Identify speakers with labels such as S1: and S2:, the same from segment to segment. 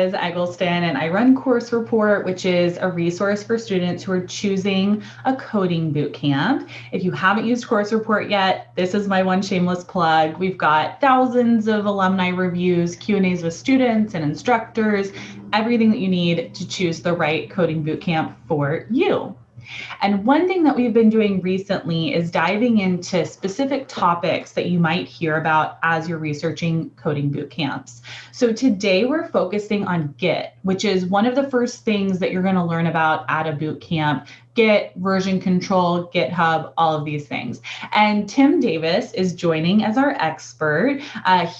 S1: Liz Eggleston, and I run Course Report, which is a resource for students who are choosing a coding bootcamp. If you haven't used Course Report yet, this is my one shameless plug. We've got thousands of alumni reviews, Q&As with students and instructors, everything that you need to choose the right coding bootcamp for you. And one thing that we've been doing recently is diving into specific topics that you might hear about as you're researching coding boot camps. So today we're focusing on Git, which is one of the first things that you're going to learn about at a boot camp. Git, version control, GitHub, all of these things. And Tim Davis is joining as our expert.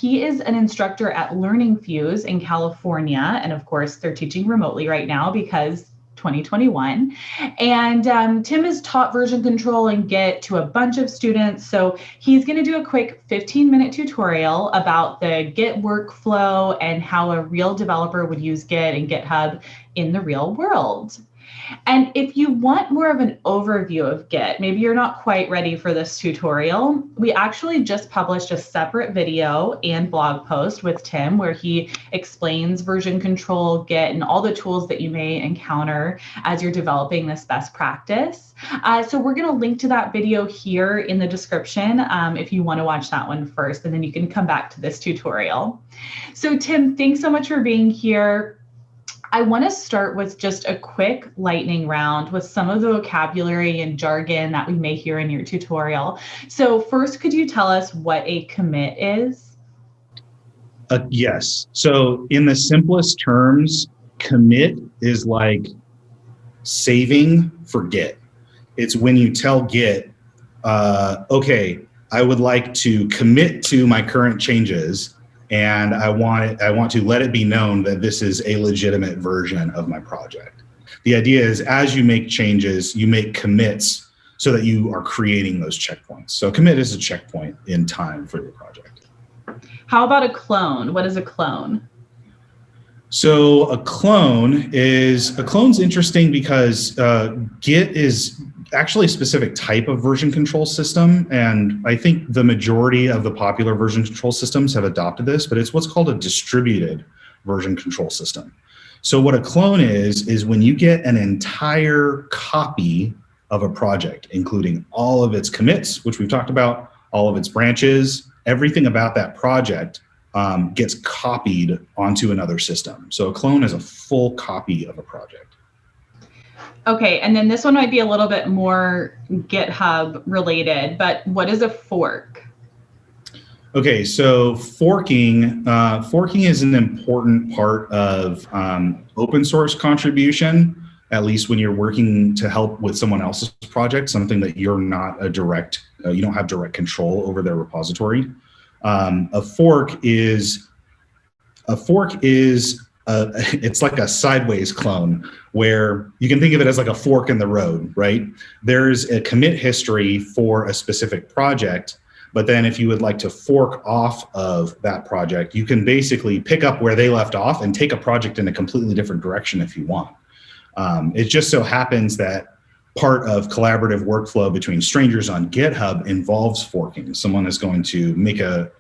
S1: He is an instructor at LearningFuze in California. And of course, they're teaching remotely right now because 2021. And Tim has taught version control and Git to a bunch of students. So he's going to do a quick 15-minute tutorial about the Git workflow and how a real developer would use Git and GitHub in the real world. And if you want more of an overview of Git, maybe you're not quite ready for this tutorial, we actually just published a separate video and blog post with Tim where he explains version control, Git, and all the tools that you may encounter as you're developing this best practice. So we're going to link to that video here in the description if you want to watch that one first, and then you can come back to this tutorial. So Tim, thanks so much for being here. I want to start with just a quick lightning round with some of the vocabulary and jargon that we may hear in your tutorial. So first, could you tell us what a commit is?
S2: Yes. So in the simplest terms, commit is like saving for Git. It's when you tell Git, okay, I would like to commit to my current changes, and I want to let it be known that this is a legitimate version of my project. The idea is as you make changes, you make commits so that you are creating those checkpoints. So commit is a checkpoint in time for your project.
S1: How about a clone? What is a clone?
S2: So a clone's interesting because Git is actually a specific type of version control system. And I think the majority of the popular version control systems have adopted this, but it's what's called a distributed version control system. So what a clone is when you get an entire copy of a project, including all of its commits, which we've talked about, all of its branches, everything about that project gets copied onto another system. So a clone is a full copy of a project.
S1: Okay, and then this one might be a little bit more GitHub related, but what is a fork?
S2: Okay, so forking is an important part of open source contribution, at least when you're working to help with someone else's project, something that you're not you don't have direct control over their repository. A fork is it's like a sideways clone where you can think of it as like a fork in the road, right? There's a commit history for a specific project, but then if you would like to fork off of that project, you can basically pick up where they left off and take a project in a completely different direction if you want. It just so happens that part of collaborative workflow between strangers on GitHub involves forking. Someone is going to make a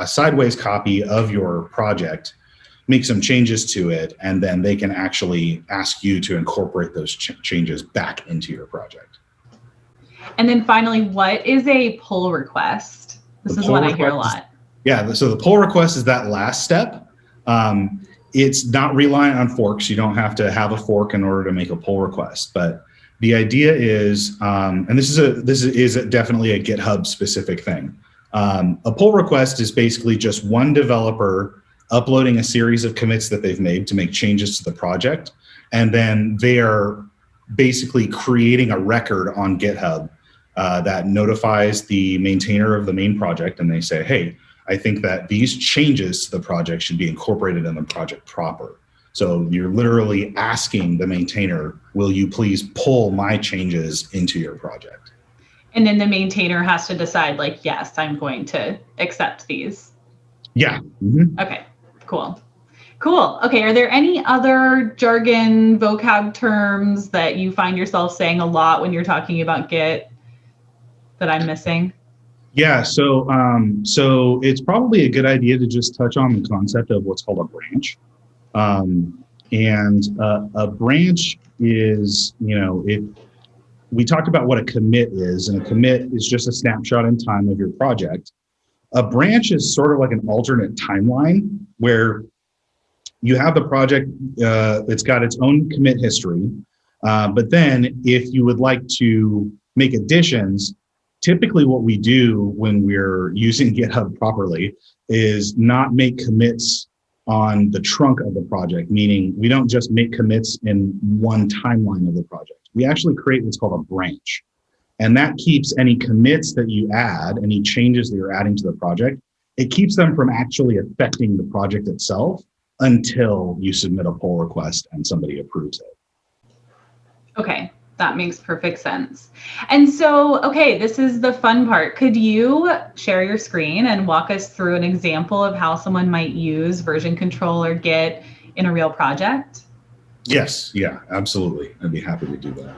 S2: sideways copy of your project, make some changes to it, and then they can actually ask you to incorporate those changes back into your project.
S1: And then finally, what is a pull request? This is what I hear a lot.
S2: Yeah, so the pull request is that last step. It's not reliant on forks. You don't have to have a fork in order to make a pull request. But the idea is, and this is definitely a GitHub specific thing. A pull request is basically just one developer uploading a series of commits that they've made to make changes to the project. And then they are basically creating a record on GitHub that notifies the maintainer of the main project. And they say, hey, I think that these changes to the project should be incorporated in the project proper. So you're literally asking the maintainer, will you please pull my changes into your project?
S1: And then the maintainer has to decide like, yes, I'm going to accept these.
S2: Yeah. Mm-hmm.
S1: Okay, cool. Cool. Okay, are there any other jargon vocab terms that you find yourself saying a lot when you're talking about Git that I'm missing?
S2: Yeah, so it's probably a good idea to just touch on the concept of what's called a branch. And a branch is, if we talked about what a commit is, and a commit is just a snapshot in time of your project. A branch is sort of like an alternate timeline where you have the project, it's got its own commit history. But then if you would like to make additions, typically what we do when we're using GitHub properly is not make commits on the trunk of the project, meaning we don't just make commits in one timeline of the project. We actually create what's called a branch. And that keeps any commits that you add, any changes that you're adding to the project, it keeps them from actually affecting the project itself until you submit a pull request and somebody approves it.
S1: Okay, that makes perfect sense. And so, okay, this is the fun part. Could you share your screen and walk us through an example of how someone might use version control or Git in a real project?
S2: Yes, yeah, absolutely. I'd be happy to do that.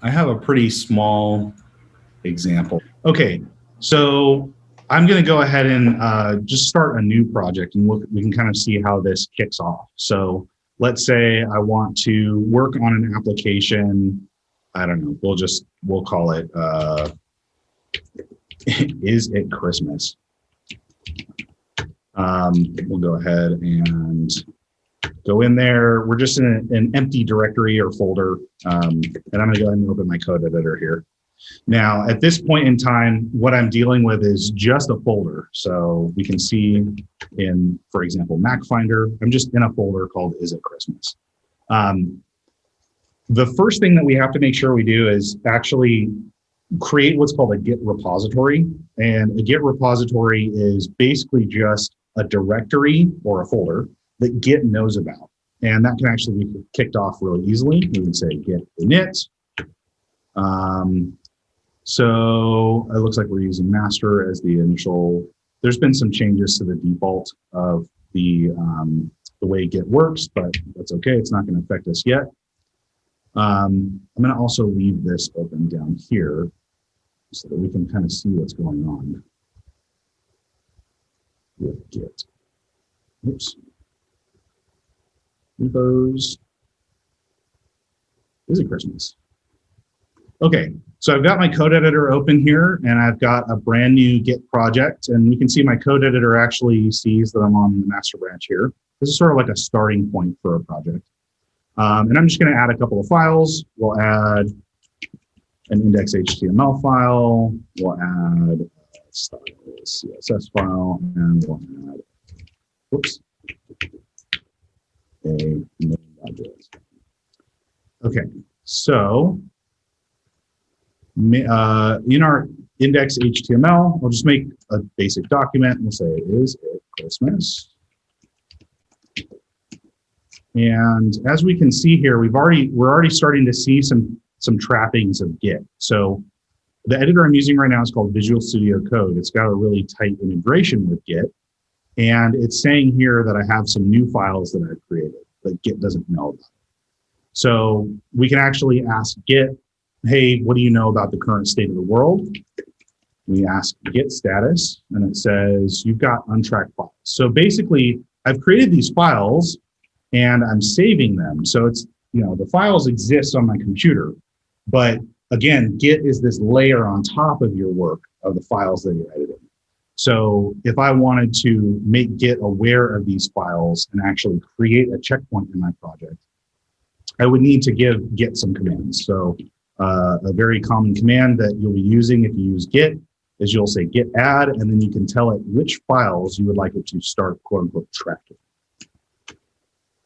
S2: I have a pretty small example. Okay, so I'm going to go ahead and just start a new project, and we can kind of see how this kicks off. So let's say I want to work on an application. I don't know. We'll call it Is It Christmas? We'll go ahead and go in there. We're just in an empty directory or folder, and I'm going to go ahead and open my code editor here. Now, at this point in time, what I'm dealing with is just a folder. So we can see in, for example, Mac Finder, I'm just in a folder called Is It Christmas? The first thing that we have to make sure we do is actually create what's called a Git repository. And a Git repository is basically just a directory or a folder that Git knows about. And that can actually be kicked off really easily. We would say git init. So it looks like we're using master as the initial. There's been some changes to the default of the way Git works, but that's okay. It's not going to affect us yet. I'm going to also leave this open down here so that we can kind of see what's going on with Git. Oops. Repos. Is it Christmas? Okay, so I've got my code editor open here, and I've got a brand new Git project, and you can see my code editor actually sees that I'm on the master branch here. This is sort of like a starting point for a project. And I'm just going to add a couple of files. We'll add an index.html file. We'll add a style CSS file, and we'll add, whoops, a main.js. Okay, so in our index.html, we'll just make a basic document and we'll say, is it Christmas? And as we can see here, we're already starting to see some trappings of Git. So the editor I'm using right now is called Visual Studio Code. It's got a really tight integration with Git. And it's saying here that I have some new files that I've created that Git doesn't know about. So we can actually ask Git, hey, what do you know about the current state of the world? We ask Git status, and it says, you've got untracked files. So basically, I've created these files, and I'm saving them. So it's, the files exist on my computer. But again, Git is this layer on top of your work of the files that you're editing. So if I wanted to make Git aware of these files and actually create a checkpoint in my project, I would need to give Git some commands. So a very common command that you'll be using if you use Git is you'll say git add, and then you can tell it which files you would like it to start, quote unquote, tracking.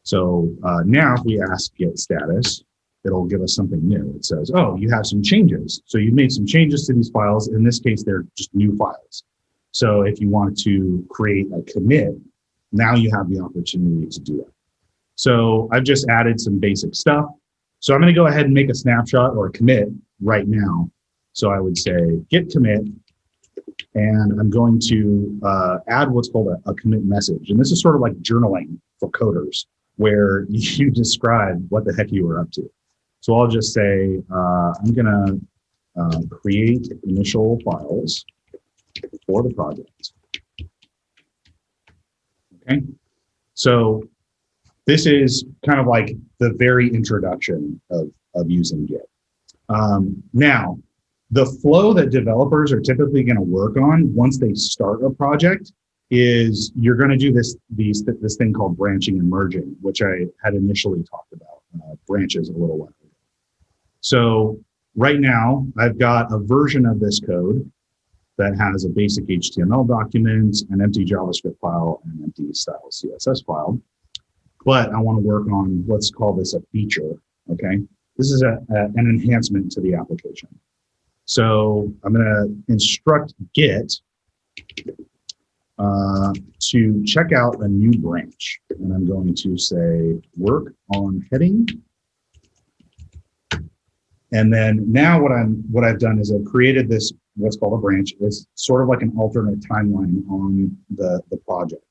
S2: So now if we ask Git status, it'll give us something new. It says, oh, you have some changes. So you've made some changes to these files. In this case, they're just new files. So if you want to create a commit, now you have the opportunity to do that. So I've just added some basic stuff. So I'm going to go ahead and make a snapshot or a commit right now. So I would say git commit, and I'm going to add what's called a commit message. And this is sort of like journaling for coders, where you describe what the heck you were up to. So I'll just say, I'm going to create initial files for the project. Okay, so this is kind of like the very introduction of using Git. Now, the flow that developers are typically going to work on once they start a project is you're going to do this thing called branching and merging, which I had initially talked about, branches a little while ago. So right now, I've got a version of this code that has a basic HTML document, an empty JavaScript file, and an empty style CSS file. But I want to work on, let's call this a feature, okay? This is an enhancement to the application. So I'm going to instruct Git to check out a new branch. And I'm going to say work on heading. And then now what I've done is I've created this, what's called a branch. It's sort of like an alternate timeline on the project.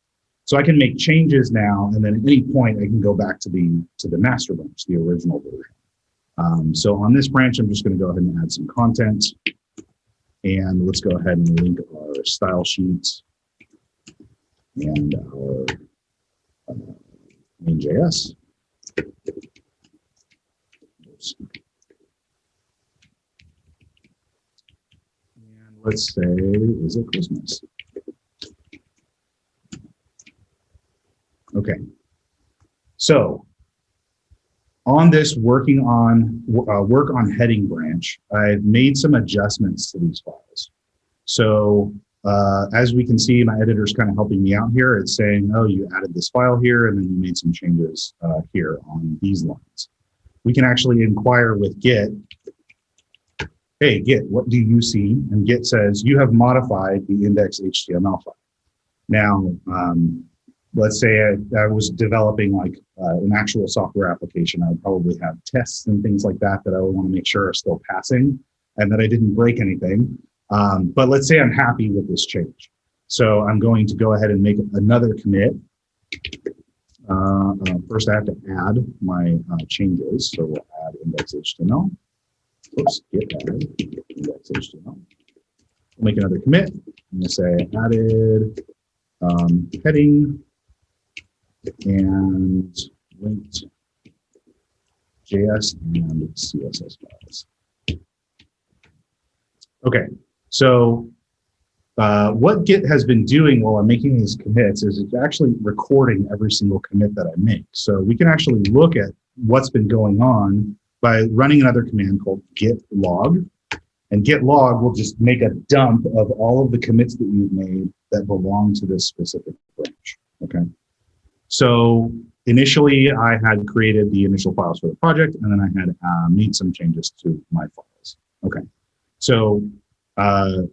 S2: So I can make changes now, and then at any point I can go back to the master branch, the original version. So on this branch, I'm just going to go ahead and add some content. And let's go ahead and link our style sheets and our main.js. And let's say, is it Christmas? Okay. So on this work on heading branch, I've made some adjustments to these files. So as we can see, my editor's kind of helping me out here. It's saying, oh, you added this file here, and then you made some changes here on these lines. We can actually inquire with Git, hey, Git, what do you see? And Git says, you have modified the index.html file. Now, let's say I was developing like an actual software application. I would probably have tests and things like that that I would want to make sure are still passing and that I didn't break anything. But let's say I'm happy with this change. So I'm going to go ahead and make another commit. First, I have to add my changes. So we'll add index.html. Oops, git add index.html. We'll make another commit. I'm going to say added heading and linked JS and CSS files. Okay, so what Git has been doing while I'm making these commits is it's actually recording every single commit that I make. So we can actually look at what's been going on by running another command called git log. And git log will just make a dump of all of the commits that you've made that belong to this specific branch, okay? So initially I had created the initial files for the project, and then I had made some changes to my files, okay? So I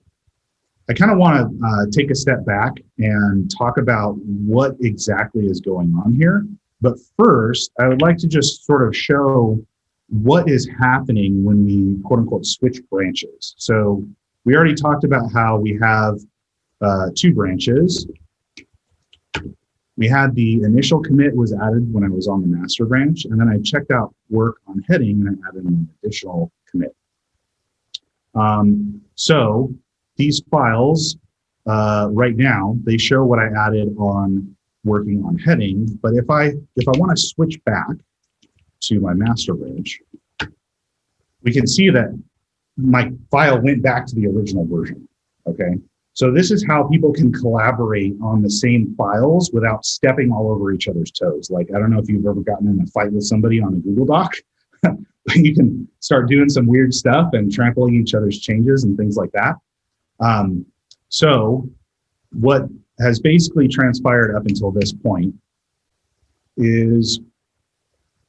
S2: kind of want to take a step back and talk about what exactly is going on here. But first, I would like to just sort of show what is happening when we quote unquote switch branches. So we already talked about how we have two branches. We had the initial commit was added when I was on the master branch, and then I checked out work on heading and I added an additional commit. So these files right now, they show what I added on working on heading, but if I want to switch back to my master branch, we can see that my file went back to the original version, okay? So this is how people can collaborate on the same files without stepping all over each other's toes. Like, I don't know if you've ever gotten in a fight with somebody on a Google Doc. You can start doing some weird stuff and trampling each other's changes and things like that. So what has basically transpired up until this point is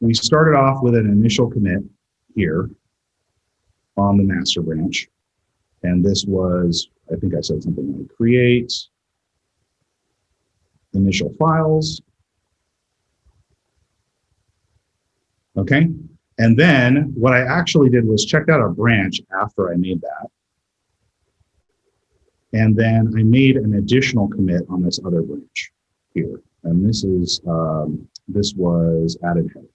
S2: we started off with an initial commit here on the master branch. And this was, I think I said something like create initial files. Okay. And then what I actually did was checked out a branch after I made that. And then I made an additional commit on this other branch here. And this is, this was added header.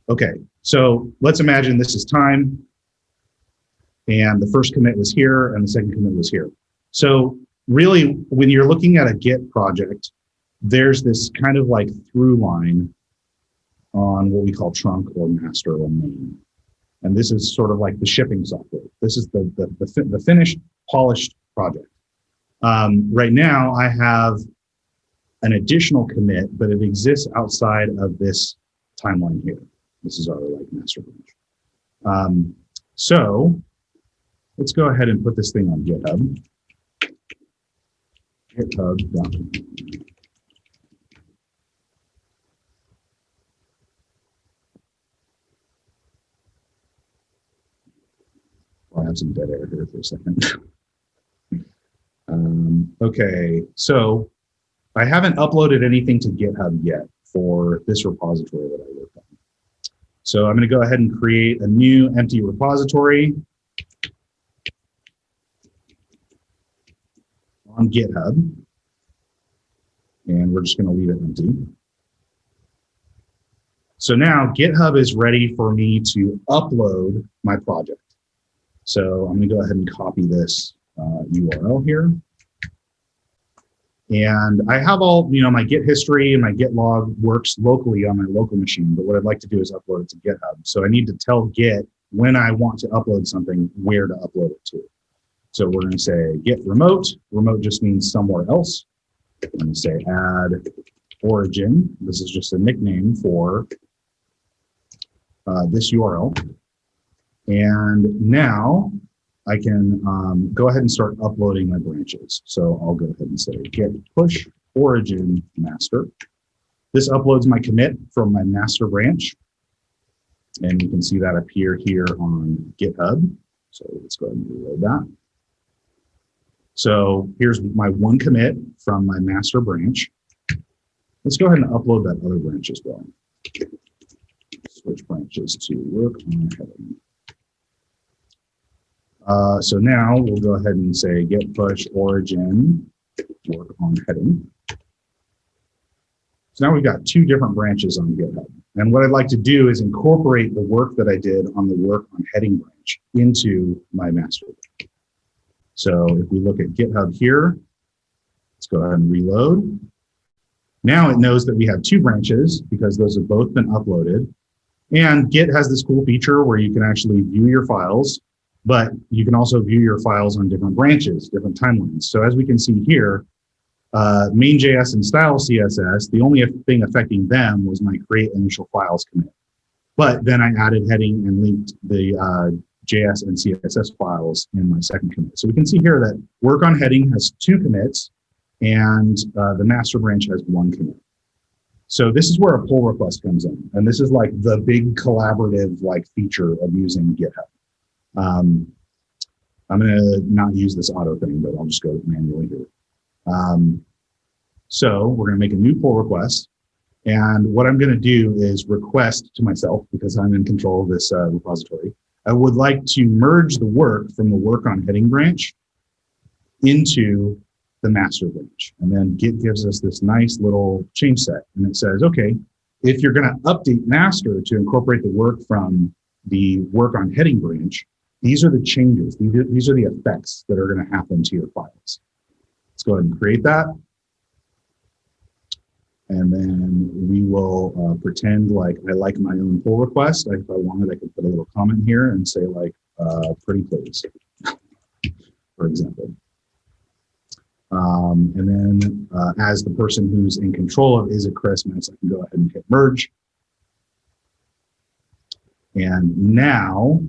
S2: Okay, so let's imagine this is time. and the first commit was here, and the second commit was here. So really, when you're looking at a Git project, there's this kind of like through line on what we call trunk or master or main. And this is sort of like the shipping software. This is the finished, polished project. Right now, I have an additional commit, but it exists outside of this timeline here. This is our like master branch. So let's go ahead and put this thing on GitHub. GitHub. I'll have some dead air here for a second. Okay, so I haven't uploaded anything to GitHub yet for this repository that I worked on. So I'm going to go ahead and create a new empty repository on GitHub. And we're just going to leave it empty. So now GitHub is ready for me to upload my project. So I'm going to go ahead and copy this URL here. And I have all, my Git history and my Git log works locally on my local machine, but what I'd like to do is upload it to GitHub. So I need to tell Git when I want to upload something, where to upload it to. So we're going to say git remote. Remote just means somewhere else. I'm going to say add origin. This is just a nickname for this URL. And now I can go ahead and start uploading my branches. So I'll go ahead and say git push origin master. This uploads my commit from my master branch. And you can see that appear here on GitHub. So let's go ahead and reload that. So here's my one commit from my master branch. Let's go ahead and upload that other branch as well. Switch branches to work on heading. So now we'll go ahead and say git push origin work on heading. So now we've got two different branches on GitHub. And what I'd like to do is incorporate the work that I did on the work on heading branch into my master branch. So if we look at GitHub here, let's go ahead and reload. Now it knows that we have two branches because those have both been uploaded. And Git has this cool feature where you can actually view your files, but you can also view your files on different branches, different timelines. So as we can see here, main.js and style CSS, the only thing affecting them was my create initial files commit. But then I added heading and linked the JS and CSS files in my second commit. So we can see here that work on heading has two commits and the master branch has one commit. So this is where a pull request comes in. And this is like the big collaborative like feature of using GitHub. I'm going to not use this auto thing, but I'll just go manually here. So we're going to make a new pull request. And what I'm going to do is request to myself, because I'm in control of this repository, I would like to merge the work from the work on heading branch into the master branch. And then Git gives us this nice little change set. And it says, okay, if you're going to update master to incorporate the work from the work on heading branch, these are the changes. These are the effects that are going to happen to your files. Let's go ahead and create that. And then we will pretend like I like my own pull request. If I wanted, I could put a little comment here and say like, pretty please, for example. And then as the person who's in control of is it Christmas, I can go ahead and hit merge. And now,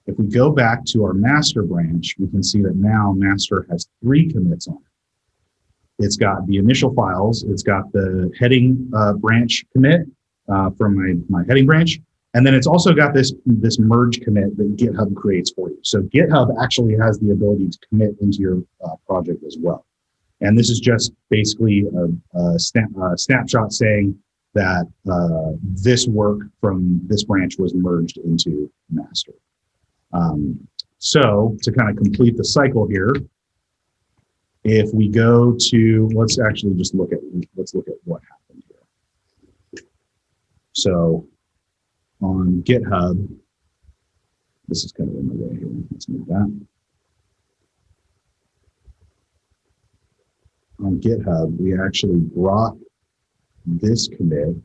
S2: if we go back to our master branch, we can see that now master has 3 commits on it. It's got the initial files, it's got the heading branch commit from my heading branch, and then it's also got this merge commit that GitHub creates for you. So GitHub actually has the ability to commit into your project as well. And this is just basically a snapshot saying that this work from this branch was merged into master. So to kind of complete the cycle here, if we go to, let's actually just look at what happened here. So on GitHub, this is kind of in the way here. Let's move that. On GitHub, we actually brought this commit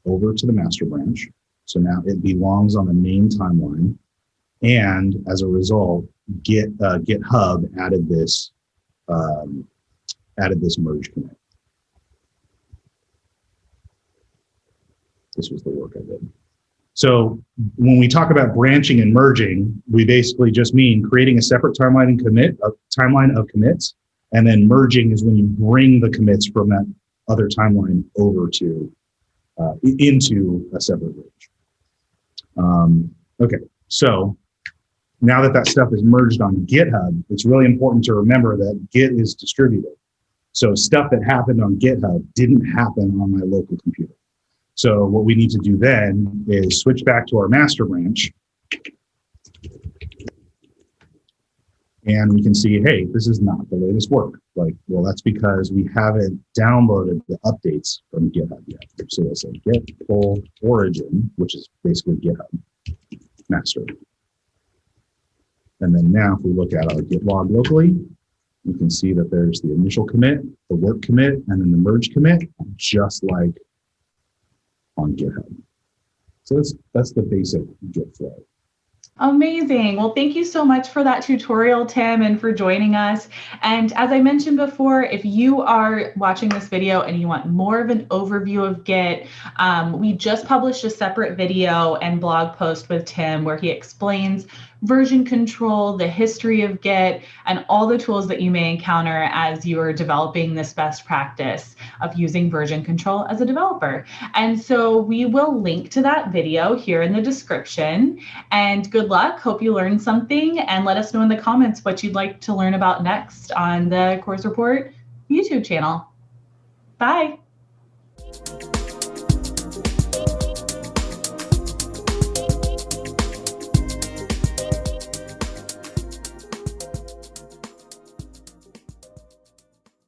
S2: over to the master branch. So now it belongs on the main timeline. And as a result, GitHub added this merge commit. This was the work I did. So when we talk about branching and merging, we basically just mean creating a separate timeline and timeline of commits, and then merging is when you bring the commits from that other timeline over to into a separate branch. Okay, so now that stuff is merged on GitHub, it's really important to remember that Git is distributed. So stuff that happened on GitHub didn't happen on my local computer. So what we need to do then is switch back to our master branch. And we can see, hey, this is not the latest work. Like, well, that's because we haven't downloaded the updates from GitHub yet. So we'll say git pull origin, which is basically GitHub master. And then now if we look at our Git log locally, you can see that there's the initial commit, the work commit, and then the merge commit, just like on GitHub. So that's the basic Git flow.
S1: Amazing. Well, thank you so much for that tutorial, Tim, and for joining us. And as I mentioned before, if you are watching this video and you want more of an overview of Git, we just published a separate video and blog post with Tim where he explains version control, the history of Git, and all the tools that you may encounter as you are developing this best practice of using version control as a developer. And so we will link to that video here in the description. And good luck. Hope you learned something, and let us know in the comments what you'd like to learn about next on the Course Report YouTube channel. Bye.